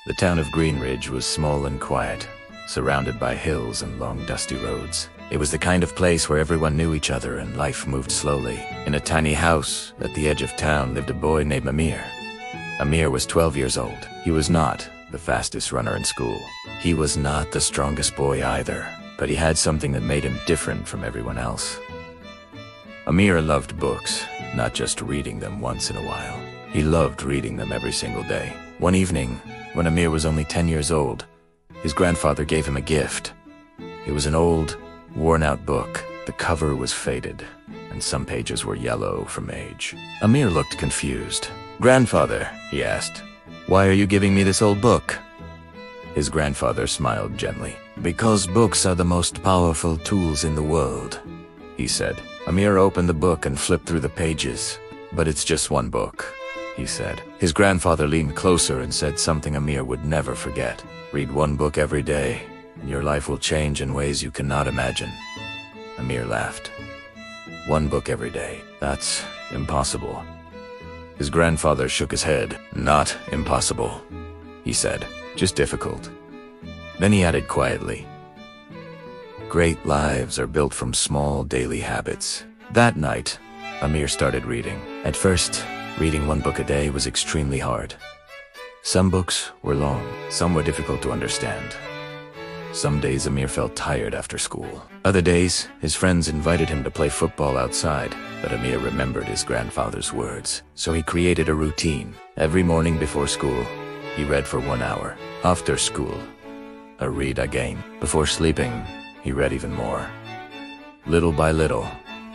The town of Greenridge was small and quiet, surrounded by hills and long dusty roads. It was the kind of place where everyone knew each other and life moved slowly. In a tiny house at the edge of town lived a boy named Amir. Amir was 12 years old. He was not the fastest runner in school. He was not the strongest boy either, but he had something that made him different from everyone else. Amir loved books, not just reading them once in a while. He loved reading them every single day. One evening, when Amir was only 10 years old, his grandfather gave him a gift. It was an old, worn-out book. The cover was faded, and some pages were yellow from age. Amir looked confused. "Grandfather," he asked, "why are you giving me this old book?" His grandfather smiled gently. "Because books are the most powerful tools in the world," he said. Amir opened the book and flipped through the pages. "But it's just one book," he said. His grandfather leaned closer and said something Amir would never forget. "Read one book every day, and your life will change in ways you cannot imagine." Amir laughed. "One book every day? That's impossible." His grandfather shook his head. "Not impossible," he said, "just difficult." Then he added quietly, "Great lives are built from small daily habits." That night, Amir started reading. At first, reading one book a day was extremely hard. Some books were long, some were difficult to understand. Some days Amir felt tired after school. Other days, his friends invited him to play football outside, but Amir remembered his grandfather's words, so he created a routine. Every morning before school, he read for 1 hour. After school, read again. Before sleeping, he read even more. Little by little,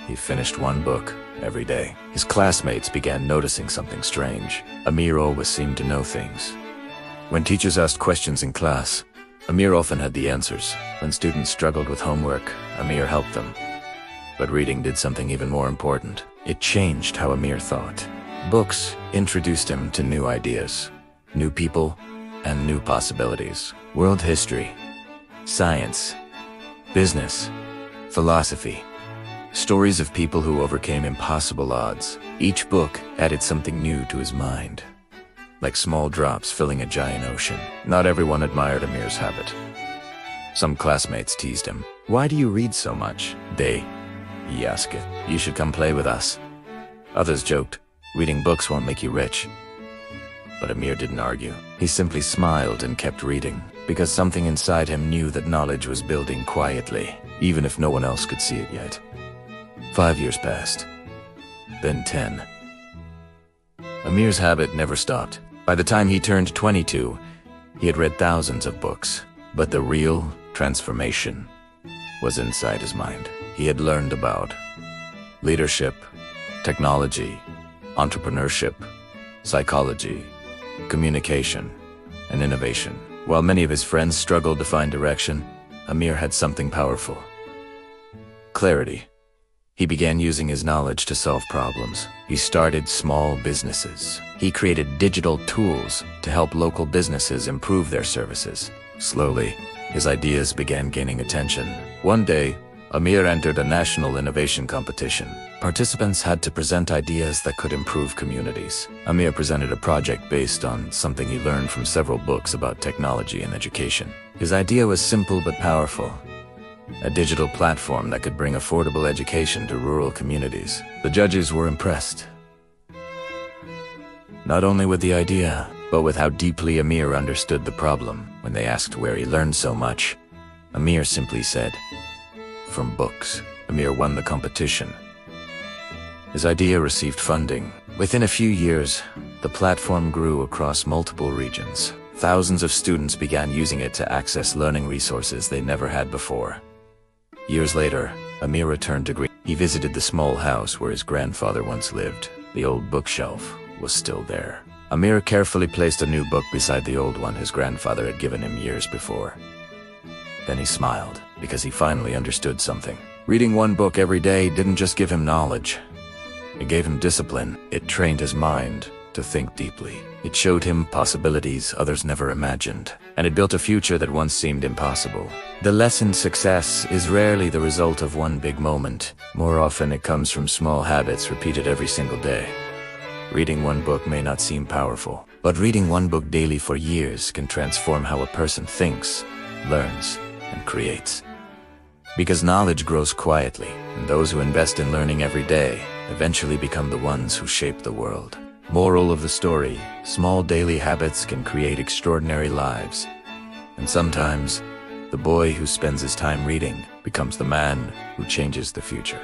he finished one book every day. His classmates began noticing something strange. Amir always seemed to know things. When teachers asked questions in class, Amir often had the answers. When students struggled with homework, Amir helped them. But reading did something even more important. It changed how Amir thought. Books introduced him to new ideas, new people, and new possibilities. World history, science, business, philosophy. Stories of people who overcame impossible odds. Each book added something new to his mind, like small drops filling a giant ocean. Not everyone admired Amir's habit. Some classmates teased him. "Why do you read so much?" He asked it. "You should come play with us." Others joked, "Reading books won't make you rich." But Amir didn't argue. He simply smiled and kept reading, because something inside him knew that knowledge was building quietly, even if no one else could see it yet. 5 years passed, then 10. Amir's habit never stopped. By the time he turned 22, he had read thousands of books, but the real transformation was inside his mind. He had learned about leadership, technology, entrepreneurship, psychology, communication, and innovation. While many of his friends struggled to find direction, Amir had something powerful: clarity. He began using his knowledge to solve problems. He started small businesses. He created digital tools to help local businesses improve their services. Slowly, his ideas began gaining attention. One day, Amir entered a national innovation competition. Participants had to present ideas that could improve communities. Amir presented a project based on something he learned from several books about technology and education. His idea was simple but powerful: a digital platform that could bring affordable education to rural communities. The judges were impressed, not only with the idea, but with how deeply Amir understood the problem. When they asked where he learned so much, Amir simply said, "From books." Amir won the competition. His idea received funding. Within a few years, the platform grew across multiple regions. Thousands of students began using it to access learning resources they never had before. Years later, Amir returned to Green. He visited the small house where his grandfather once lived. The old bookshelf was still there. Amir carefully placed a new book beside the old one his grandfather had given him years before. Then he smiled, because he finally understood something. Reading one book every day didn't just give him knowledge. It gave him discipline. It trained his mind to think deeply. It showed him possibilities others never imagined, and it built a future that once seemed impossible. The lesson: success is rarely the result of one big moment. More often it comes from small habits repeated every single day. Reading one book may not seem powerful, But reading one book daily for years can transform how a person thinks, learns, and creates. Because knowledge grows quietly, and those who invest in learning every day eventually become the ones who shape the world. Moral of the story: small daily habits can create extraordinary lives. And sometimes, the boy who spends his time reading becomes the man who changes the future.